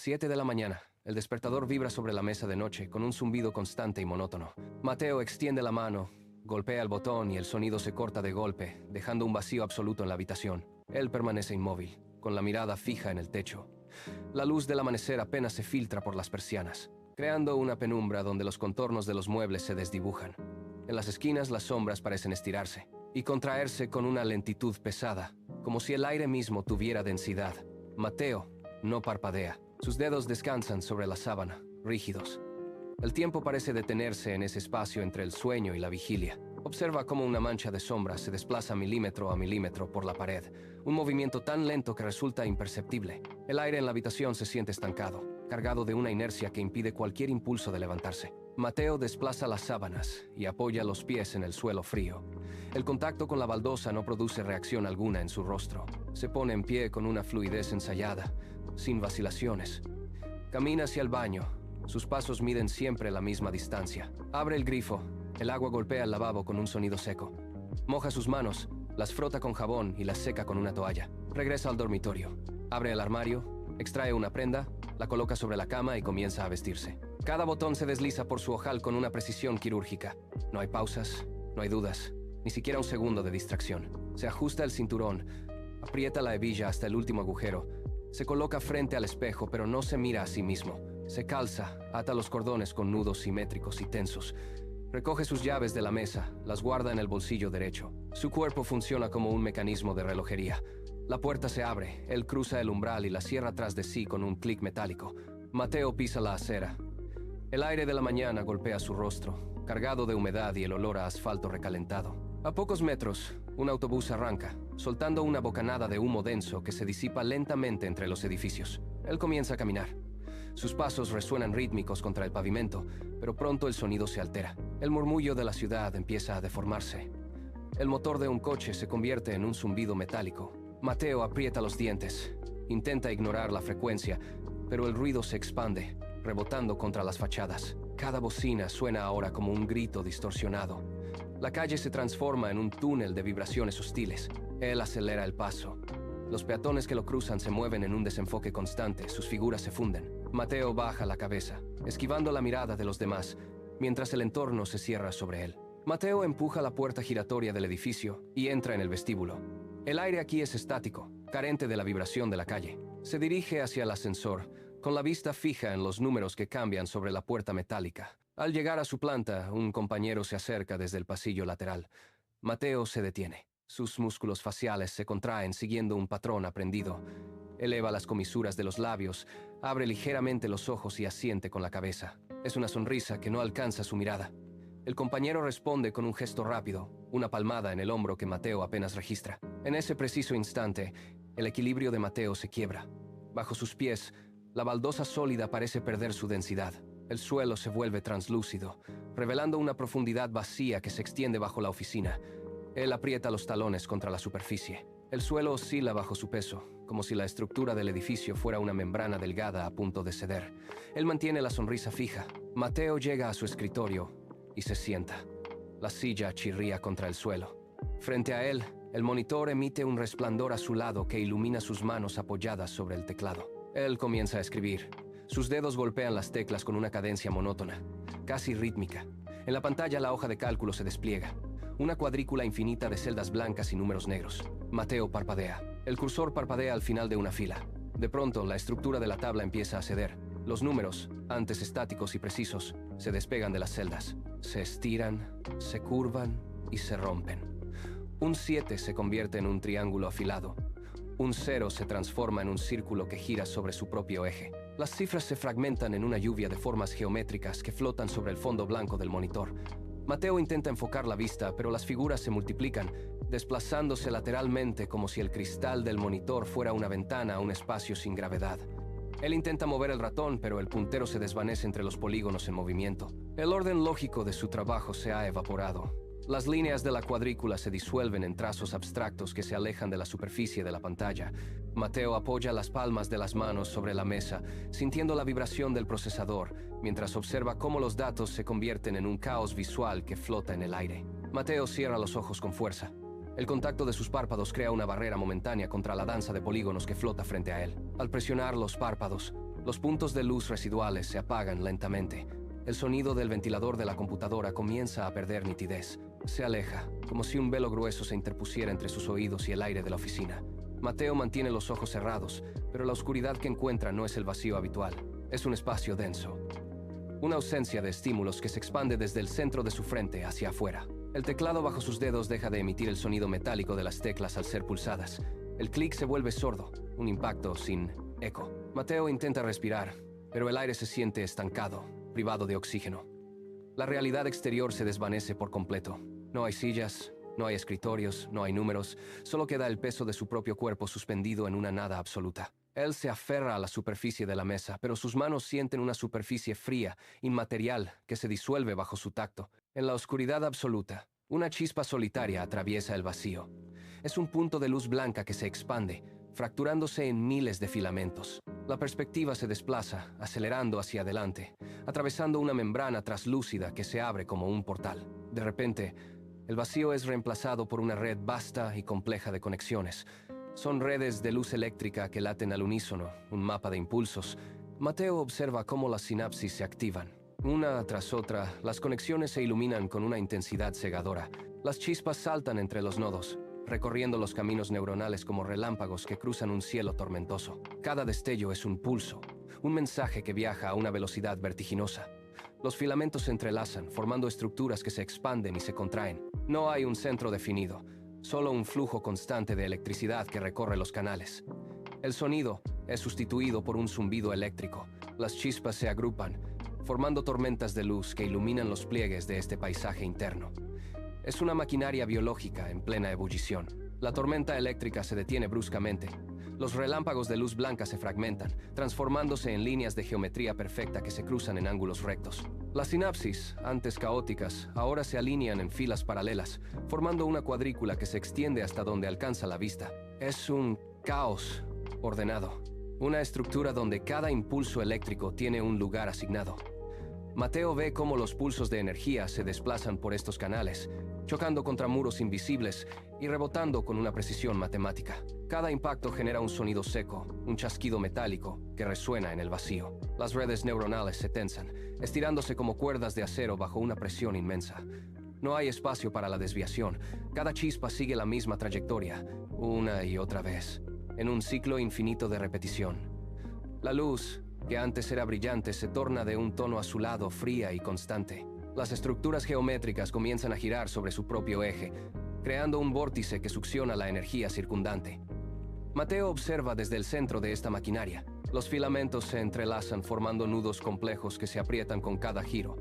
7 de la mañana. El despertador vibra sobre la mesa de noche con un zumbido constante y monótono. Mateo extiende la mano, golpea el botón y el sonido se corta de golpe, dejando un vacío absoluto en la habitación. Él permanece inmóvil, con la mirada fija en el techo. La luz del amanecer apenas se filtra por las persianas, creando una penumbra donde los contornos de los muebles se desdibujan. En las esquinas las sombras parecen estirarse y contraerse con una lentitud pesada, como si el aire mismo tuviera densidad. Mateo no parpadea. Sus dedos descansan sobre la sábana, rígidos. El tiempo parece detenerse en ese espacio entre el sueño y la vigilia. Observa cómo una mancha de sombra se desplaza milímetro a milímetro por la pared, un movimiento tan lento que resulta imperceptible. El aire en la habitación se siente estancado, cargado de una inercia que impide cualquier impulso de levantarse. Mateo desplaza las sábanas y apoya los pies en el suelo frío. El contacto con la baldosa no produce reacción alguna en su rostro. Se pone en pie con una fluidez ensayada, sin vacilaciones. Camina hacia el baño. Sus pasos miden siempre la misma distancia. Abre el grifo. El agua golpea el lavabo con un sonido seco. Moja sus manos, las frota con jabón y las seca con una toalla. Regresa al dormitorio. Abre el armario, extrae una prenda, la coloca sobre la cama y comienza a vestirse. Cada botón se desliza por su ojal con una precisión quirúrgica. No hay pausas, no hay dudas, ni siquiera un segundo de distracción. Se ajusta el cinturón, aprieta la hebilla hasta el último agujero. Se coloca frente al espejo, pero no se mira a sí mismo. Se calza, ata los cordones con nudos simétricos y tensos. Recoge sus llaves de la mesa, las guarda en el bolsillo derecho. Su cuerpo funciona como un mecanismo de relojería. La puerta se abre, él cruza el umbral y la cierra tras de sí con un clic metálico. Mateo pisa la acera. El aire de la mañana golpea su rostro, cargado de humedad y el olor a asfalto recalentado. A pocos metros, un autobús arranca, soltando una bocanada de humo denso que se disipa lentamente entre los edificios. Él comienza a caminar. Sus pasos resuenan rítmicos contra el pavimento, pero pronto el sonido se altera. El murmullo de la ciudad empieza a deformarse. El motor de un coche se convierte en un zumbido metálico. Mateo aprieta los dientes. Intenta ignorar la frecuencia, pero el ruido se expande, rebotando contra las fachadas. Cada bocina suena ahora como un grito distorsionado. La calle se transforma en un túnel de vibraciones hostiles. Él acelera el paso. Los peatones que lo cruzan se mueven en un desenfoque constante, sus figuras se funden. Mateo baja la cabeza, esquivando la mirada de los demás, mientras el entorno se cierra sobre él. Mateo empuja la puerta giratoria del edificio y entra en el vestíbulo. El aire aquí es estático, carente de la vibración de la calle. Se dirige hacia el ascensor, con la vista fija en los números que cambian sobre la puerta metálica. Al llegar a su planta, un compañero se acerca desde el pasillo lateral. Mateo se detiene. Sus músculos faciales se contraen siguiendo un patrón aprendido. Eleva las comisuras de los labios, abre ligeramente los ojos y asiente con la cabeza. Es una sonrisa que no alcanza su mirada. El compañero responde con un gesto rápido, una palmada en el hombro que Mateo apenas registra. En ese preciso instante, el equilibrio de Mateo se quiebra. Bajo sus pies, la baldosa sólida parece perder su densidad. El suelo se vuelve translúcido, revelando una profundidad vacía que se extiende bajo la oficina. Él aprieta los talones contra la superficie. El suelo oscila bajo su peso, como si la estructura del edificio fuera una membrana delgada a punto de ceder. Él mantiene la sonrisa fija. Mateo llega a su escritorio y se sienta. La silla chirría contra el suelo. Frente a él, el monitor emite un resplandor azulado que ilumina sus manos apoyadas sobre el teclado. Él comienza a escribir. Sus dedos golpean las teclas con una cadencia monótona, casi rítmica. En la pantalla la hoja de cálculo se despliega. Una cuadrícula infinita de celdas blancas y números negros. Mateo parpadea. El cursor parpadea al final de una fila. De pronto, la estructura de la tabla empieza a ceder. Los números, antes estáticos y precisos, se despegan de las celdas. Se estiran, se curvan y se rompen. Un 7 se convierte en un triángulo afilado. Un 0 se transforma en un círculo que gira sobre su propio eje. Las cifras se fragmentan en una lluvia de formas geométricas que flotan sobre el fondo blanco del monitor. Mateo intenta enfocar la vista, pero las figuras se multiplican, desplazándose lateralmente como si el cristal del monitor fuera una ventana a un espacio sin gravedad. Él intenta mover el ratón, pero el puntero se desvanece entre los polígonos en movimiento. El orden lógico de su trabajo se ha evaporado. Las líneas de la cuadrícula se disuelven en trazos abstractos que se alejan de la superficie de la pantalla. Mateo apoya las palmas de las manos sobre la mesa, sintiendo la vibración del procesador, mientras observa cómo los datos se convierten en un caos visual que flota en el aire. Mateo cierra los ojos con fuerza. El contacto de sus párpados crea una barrera momentánea contra la danza de polígonos que flota frente a él. Al presionar los párpados, Los puntos de luz residuales se apagan lentamente. El sonido del ventilador de la computadora comienza a perder nitidez. Se aleja, como si un velo grueso se interpusiera entre sus oídos y el aire de la oficina. Mateo mantiene los ojos cerrados, pero la oscuridad que encuentra no es el vacío habitual. Es un espacio denso. Una ausencia de estímulos que se expande desde el centro de su frente hacia afuera. El teclado bajo sus dedos deja de emitir el sonido metálico de las teclas al ser pulsadas. El clic se vuelve sordo, un impacto sin eco. Mateo intenta respirar, pero el aire se siente estancado, privado de oxígeno. La realidad exterior se desvanece por completo. No hay sillas, no hay escritorios, no hay números, solo queda el peso de su propio cuerpo suspendido en una nada absoluta. Él se aferra a la superficie de la mesa, pero sus manos sienten una superficie fría, inmaterial, que se disuelve bajo su tacto. En la oscuridad absoluta, una chispa solitaria atraviesa el vacío. Es un punto de luz blanca que se expande, fracturándose en miles de filamentos. La perspectiva se desplaza, acelerando hacia adelante, atravesando una membrana traslúcida que se abre como un portal. De repente, el vacío es reemplazado por una red vasta y compleja de conexiones. Son redes de luz eléctrica que laten al unísono, un mapa de impulsos. Mateo observa cómo las sinapsis se activan. Una tras otra, las conexiones se iluminan con una intensidad cegadora. Las chispas saltan entre los nodos, recorriendo los caminos neuronales como relámpagos que cruzan un cielo tormentoso. Cada destello es un pulso, un mensaje que viaja a una velocidad vertiginosa. Los filamentos se entrelazan, formando estructuras que se expanden y se contraen. No hay un centro definido, solo un flujo constante de electricidad que recorre los canales. El sonido es sustituido por un zumbido eléctrico. Las chispas se agrupan, formando tormentas de luz que iluminan los pliegues de este paisaje interno. Es una maquinaria biológica en plena ebullición. La tormenta eléctrica se detiene bruscamente. Los relámpagos de luz blanca se fragmentan, transformándose en líneas de geometría perfecta que se cruzan en ángulos rectos. Las sinapsis, antes caóticas, ahora se alinean en filas paralelas, formando una cuadrícula que se extiende hasta donde alcanza la vista. Es un caos ordenado, una estructura donde cada impulso eléctrico tiene un lugar asignado. Mateo ve cómo los pulsos de energía se desplazan por estos canales, chocando contra muros invisibles y rebotando con una precisión matemática. Cada impacto genera un sonido seco, un chasquido metálico que resuena en el vacío. Las redes neuronales se tensan, estirándose como cuerdas de acero bajo una presión inmensa. No hay espacio para la desviación. Cada chispa sigue la misma trayectoria, una y otra vez, en un ciclo infinito de repetición. La luz, que antes era brillante, se torna de un tono azulado, fría y constante. Las estructuras geométricas comienzan a girar sobre su propio eje, creando un vórtice que succiona la energía circundante. Mateo observa desde el centro de esta maquinaria. Los filamentos se entrelazan formando nudos complejos que se aprietan con cada giro.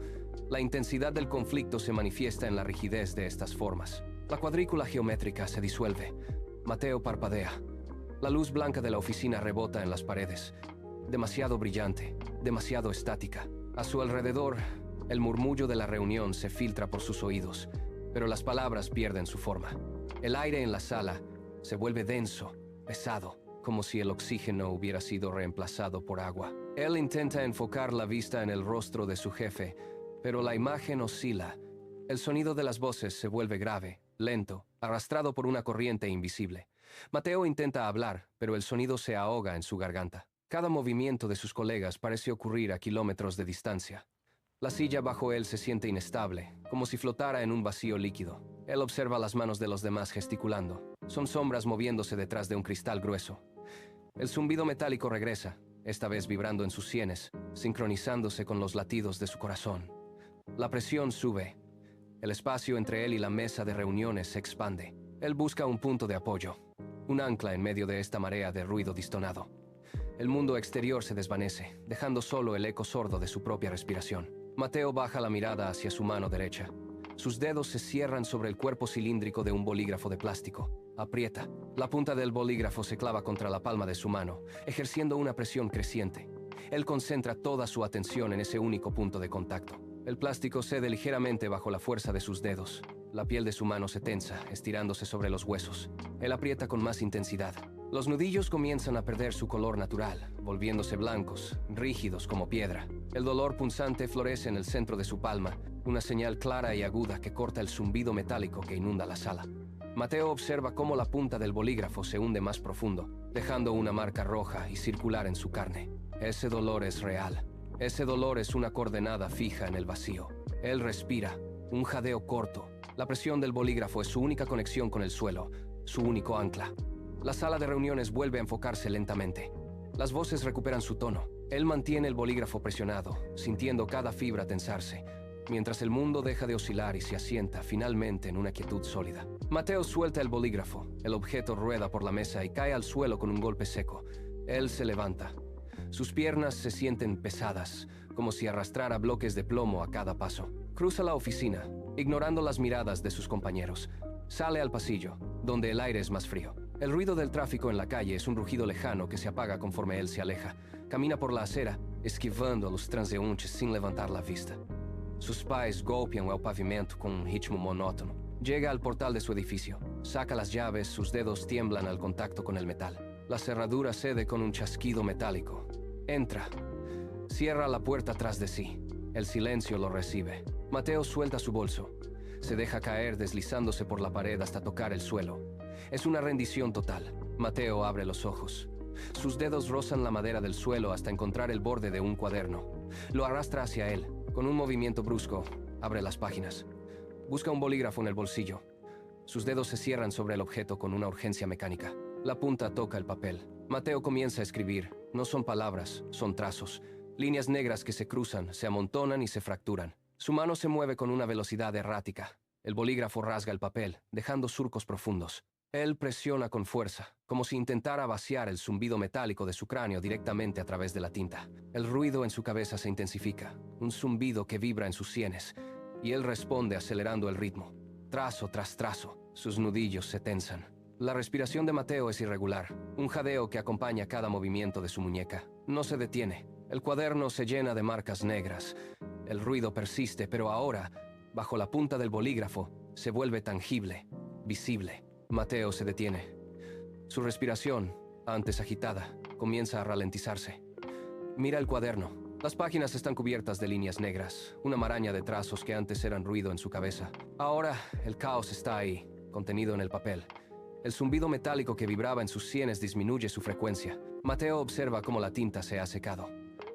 La intensidad del conflicto se manifiesta en la rigidez de estas formas. La cuadrícula geométrica se disuelve. Mateo parpadea. La luz blanca de la oficina rebota en las paredes. Demasiado brillante, demasiado estática. A su alrededor, el murmullo de la reunión se filtra por sus oídos, pero las palabras pierden su forma. El aire en la sala se vuelve denso, pesado, como si el oxígeno hubiera sido reemplazado por agua. Él intenta enfocar la vista en el rostro de su jefe, pero la imagen oscila. El sonido de las voces se vuelve grave, lento, arrastrado por una corriente invisible. Mateo intenta hablar, pero el sonido se ahoga en su garganta. Cada movimiento de sus colegas parece ocurrir a kilómetros de distancia. La silla bajo él se siente inestable, como si flotara en un vacío líquido. Él observa las manos de los demás gesticulando. Son sombras moviéndose detrás de un cristal grueso. El zumbido metálico regresa, esta vez vibrando en sus sienes, sincronizándose con los latidos de su corazón. La presión sube. El espacio entre él y la mesa de reuniones se expande. Él busca un punto de apoyo, un ancla en medio de esta marea de ruido distonado. El mundo exterior se desvanece, dejando solo el eco sordo de su propia respiración. Mateo baja la mirada hacia su mano derecha. Sus dedos se cierran sobre el cuerpo cilíndrico de un bolígrafo de plástico. Aprieta. La punta del bolígrafo se clava contra la palma de su mano, ejerciendo una presión creciente. Él concentra toda su atención en ese único punto de contacto. El plástico cede ligeramente bajo la fuerza de sus dedos. La piel de su mano se tensa, estirándose sobre los huesos. Él aprieta con más intensidad. Los nudillos comienzan a perder su color natural, volviéndose blancos, rígidos como piedra. El dolor punzante florece en el centro de su palma, una señal clara y aguda que corta el zumbido metálico que inunda la sala. Mateo observa cómo la punta del bolígrafo se hunde más profundo, dejando una marca roja y circular en su carne. Ese dolor es real. Ese dolor es una coordenada fija en el vacío. Él respira, un jadeo corto. La presión del bolígrafo es su única conexión con el suelo, su único ancla. La sala de reuniones vuelve a enfocarse lentamente. Las voces recuperan su tono. Él mantiene el bolígrafo presionado, sintiendo cada fibra tensarse, mientras el mundo deja de oscilar y se asienta finalmente en una quietud sólida. Mateo suelta el bolígrafo. El objeto rueda por la mesa y cae al suelo con un golpe seco. Él se levanta. Sus piernas se sienten pesadas, como si arrastrara bloques de plomo a cada paso. Cruza la oficina, ignorando las miradas de sus compañeros. Sale al pasillo, donde el aire es más frío. El ruido del tráfico en la calle es un rugido lejano que se apaga conforme él se aleja. Camina por la acera, esquivando a los transeúntes sin levantar la vista. Sus pies golpean el pavimento con un ritmo monótono. Llega al portal de su edificio. Saca las llaves, sus dedos tiemblan al contacto con el metal. La cerradura cede con un chasquido metálico. Entra. Cierra la puerta tras de sí. El silencio lo recibe. Mateo suelta su bolso. Se deja caer deslizándose por la pared hasta tocar el suelo. Es una rendición total. Mateo abre los ojos. Sus dedos rozan la madera del suelo hasta encontrar el borde de un cuaderno. Lo arrastra hacia él. Con un movimiento brusco, abre las páginas. Busca un bolígrafo en el bolsillo. Sus dedos se cierran sobre el objeto con una urgencia mecánica. La punta toca el papel. Mateo comienza a escribir. No son palabras, son trazos. Líneas negras que se cruzan, se amontonan y se fracturan. Su mano se mueve con una velocidad errática. El bolígrafo rasga el papel, dejando surcos profundos. Él presiona con fuerza, como si intentara vaciar el zumbido metálico de su cráneo directamente a través de la tinta. El ruido en su cabeza se intensifica, un zumbido que vibra en sus sienes, y él responde acelerando el ritmo. Trazo tras trazo, sus nudillos se tensan. La respiración de Mateo es irregular, un jadeo que acompaña cada movimiento de su muñeca. No se detiene. El cuaderno se llena de marcas negras. El ruido persiste, pero ahora, bajo la punta del bolígrafo, se vuelve tangible, visible. Mateo se detiene. Su respiración, antes agitada, comienza a ralentizarse. Mira el cuaderno. Las páginas están cubiertas de líneas negras, una maraña de trazos que antes eran ruido en su cabeza. Ahora, el caos está ahí, contenido en el papel. El zumbido metálico que vibraba en sus sienes disminuye su frecuencia. Mateo observa cómo la tinta se ha secado.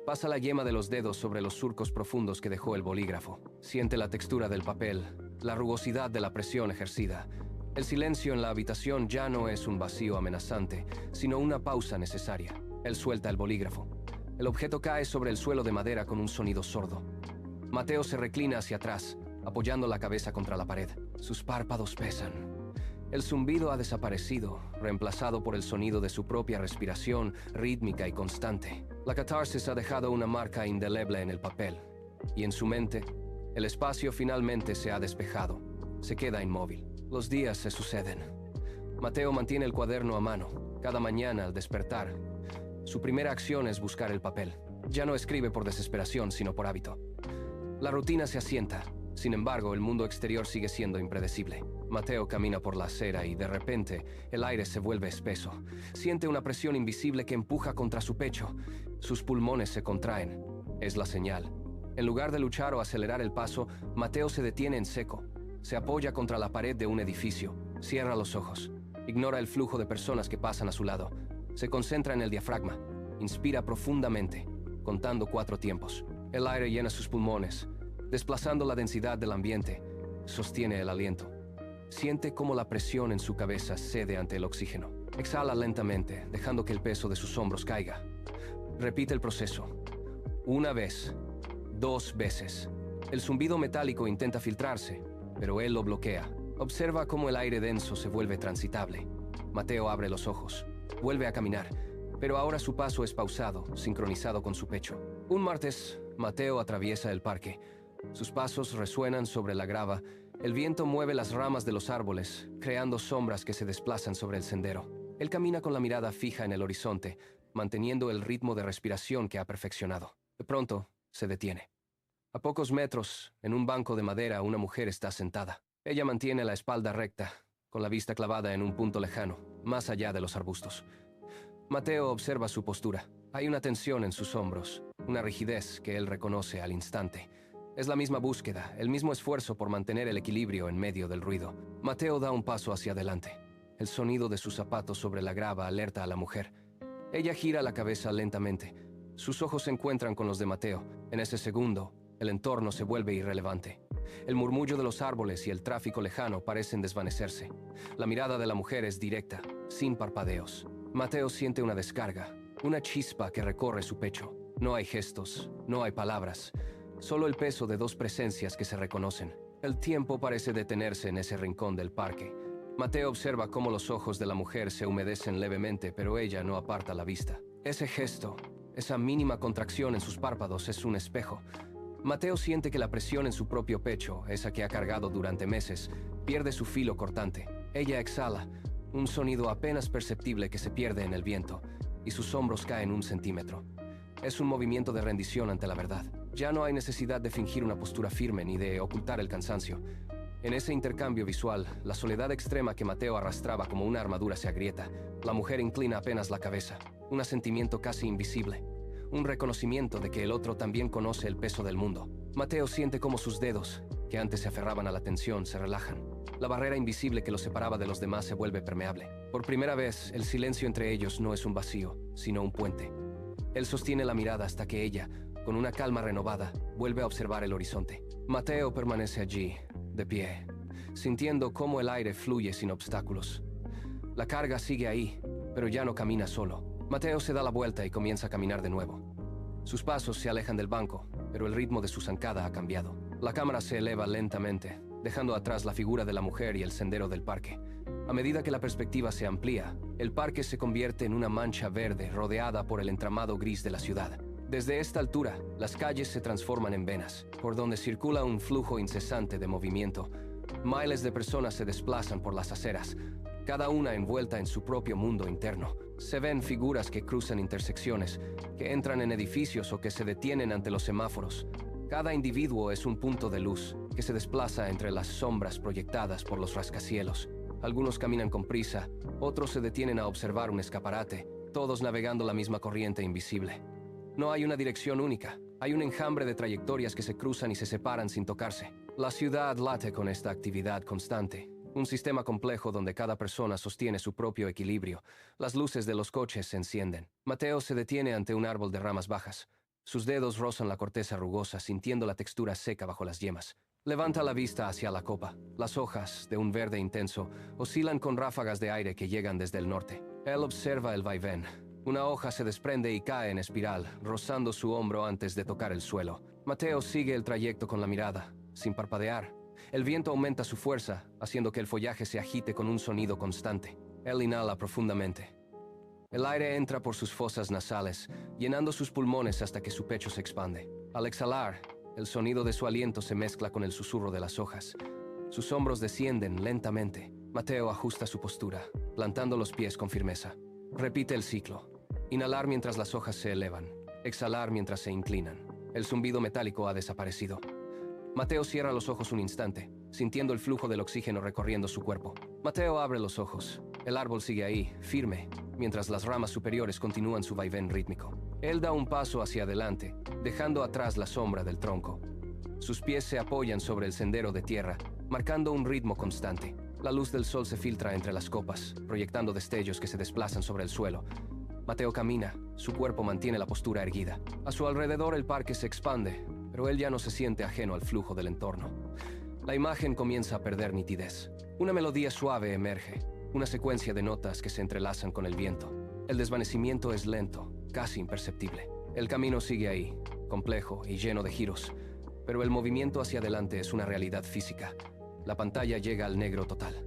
Pasa la yema de los dedos sobre los surcos profundos que dejó el bolígrafo. Siente la textura del papel, la rugosidad de la presión ejercida. El silencio en la habitación ya no es un vacío amenazante, sino una pausa necesaria. Él suelta el bolígrafo. El objeto cae sobre el suelo de madera con un sonido sordo. Mateo se reclina hacia atrás, apoyando la cabeza contra la pared. Sus párpados pesan. El zumbido ha desaparecido, reemplazado por el sonido de su propia respiración, rítmica y constante. La catarsis ha dejado una marca indeleble en el papel, y en su mente, el espacio finalmente se ha despejado. Se queda inmóvil. Los días se suceden. Mateo mantiene el cuaderno a mano. Cada mañana, al despertar, su primera acción es buscar el papel. Ya no escribe por desesperación, sino por hábito. La rutina se asienta. Sin embargo, el mundo exterior sigue siendo impredecible. Mateo camina por la acera y, de repente, el aire se vuelve espeso. Siente una presión invisible que empuja contra su pecho. Sus pulmones se contraen. Es la señal. En lugar de luchar o acelerar el paso, Mateo se detiene en seco. Se apoya contra la pared de un edificio. Cierra los ojos. Ignora el flujo de personas que pasan a su lado. Se concentra en el diafragma. Inspira profundamente, contando 4 tiempos. El aire llena sus pulmones, desplazando la densidad del ambiente. Sostiene el aliento. Siente cómo la presión en su cabeza cede ante el oxígeno. Exhala lentamente, dejando que el peso de sus hombros caiga. Repite el proceso. 1 vez, 2 veces. El zumbido metálico intenta filtrarse, pero él lo bloquea. Observa cómo el aire denso se vuelve transitable. Mateo abre los ojos. Vuelve a caminar, pero ahora su paso es pausado, sincronizado con su pecho. Un martes, Mateo atraviesa el parque. Sus pasos resuenan sobre la grava. El viento mueve las ramas de los árboles, creando sombras que se desplazan sobre el sendero. Él camina con la mirada fija en el horizonte, manteniendo el ritmo de respiración que ha perfeccionado. De pronto, se detiene. A pocos metros, en un banco de madera, una mujer está sentada. Ella mantiene la espalda recta, con la vista clavada en un punto lejano, más allá de los arbustos. Mateo observa su postura. Hay una tensión en sus hombros, una rigidez que él reconoce al instante. Es la misma búsqueda, el mismo esfuerzo por mantener el equilibrio en medio del ruido. Mateo da un paso hacia adelante. El sonido de sus zapatos sobre la grava alerta a la mujer. Ella gira la cabeza lentamente. Sus ojos se encuentran con los de Mateo. En ese segundo, el entorno se vuelve irrelevante. El murmullo de los árboles y el tráfico lejano parecen desvanecerse. La mirada de la mujer es directa, sin parpadeos. Mateo siente una descarga, una chispa que recorre su pecho. No hay gestos, no hay palabras, solo el peso de dos presencias que se reconocen. El tiempo parece detenerse en ese rincón del parque. Mateo observa cómo los ojos de la mujer se humedecen levemente, pero ella no aparta la vista. Ese gesto, esa mínima contracción en sus párpados es un espejo. Mateo siente que la presión en su propio pecho, esa que ha cargado durante meses, pierde su filo cortante. Ella exhala, un sonido apenas perceptible que se pierde en el viento, y sus hombros caen 1 centímetro. Es un movimiento de rendición ante la verdad. Ya no hay necesidad de fingir una postura firme ni de ocultar el cansancio. En ese intercambio visual, la soledad extrema que Mateo arrastraba como una armadura se agrieta. La mujer inclina apenas la cabeza, un asentimiento casi invisible. Un reconocimiento de que el otro también conoce el peso del mundo. Mateo siente cómo sus dedos, que antes se aferraban a la tensión, se relajan. La barrera invisible que los separaba de los demás se vuelve permeable. Por primera vez, el silencio entre ellos no es un vacío, sino un puente. Él sostiene la mirada hasta que ella, con una calma renovada, vuelve a observar el horizonte. Mateo permanece allí, de pie, sintiendo cómo el aire fluye sin obstáculos. La carga sigue ahí, pero ya no camina solo. Mateo se da la vuelta y comienza a caminar de nuevo. Sus pasos se alejan del banco, pero el ritmo de su zancada ha cambiado. La cámara se eleva lentamente, dejando atrás la figura de la mujer y el sendero del parque. A medida que la perspectiva se amplía, el parque se convierte en una mancha verde rodeada por el entramado gris de la ciudad. Desde esta altura, las calles se transforman en venas, por donde circula un flujo incesante de movimiento. Miles de personas se desplazan por las aceras, cada una envuelta en su propio mundo interno. Se ven figuras que cruzan intersecciones, que entran en edificios o que se detienen ante los semáforos. Cada individuo es un punto de luz que se desplaza entre las sombras proyectadas por los rascacielos. Algunos caminan con prisa, otros se detienen a observar un escaparate, todos navegando la misma corriente invisible. No hay una dirección única, hay un enjambre de trayectorias que se cruzan y se separan sin tocarse. La ciudad late con esta actividad constante. Un sistema complejo donde cada persona sostiene su propio equilibrio. Las luces de los coches se encienden. Mateo se detiene ante un árbol de ramas bajas. Sus dedos rozan la corteza rugosa, sintiendo la textura seca bajo las yemas. Levanta la vista hacia la copa. Las hojas, de un verde intenso, oscilan con ráfagas de aire que llegan desde el norte. Él observa el vaivén. Una hoja se desprende y cae en espiral, rozando su hombro antes de tocar el suelo. Mateo sigue el trayecto con la mirada, sin parpadear. El viento aumenta su fuerza, haciendo que el follaje se agite con un sonido constante. Él inhala profundamente. El aire entra por sus fosas nasales, llenando sus pulmones hasta que su pecho se expande. Al exhalar, el sonido de su aliento se mezcla con el susurro de las hojas. Sus hombros descienden lentamente. Mateo ajusta su postura, plantando los pies con firmeza. Repite el ciclo. Inhalar mientras las hojas se elevan. Exhalar mientras se inclinan. El zumbido metálico ha desaparecido. Mateo cierra los ojos un instante, sintiendo el flujo del oxígeno recorriendo su cuerpo. Mateo abre los ojos. El árbol sigue ahí, firme, mientras las ramas superiores continúan su vaivén rítmico. Él da un paso hacia adelante, dejando atrás la sombra del tronco. Sus pies se apoyan sobre el sendero de tierra, marcando un ritmo constante. La luz del sol se filtra entre las copas, proyectando destellos que se desplazan sobre el suelo. Mateo camina, su cuerpo mantiene la postura erguida. A su alrededor el parque se expande, pero él ya no se siente ajeno al flujo del entorno. La imagen comienza a perder nitidez. Una melodía suave emerge, una secuencia de notas que se entrelazan con el viento. El desvanecimiento es lento, casi imperceptible. El camino sigue ahí, complejo y lleno de giros, pero el movimiento hacia adelante es una realidad física. La pantalla llega al negro total.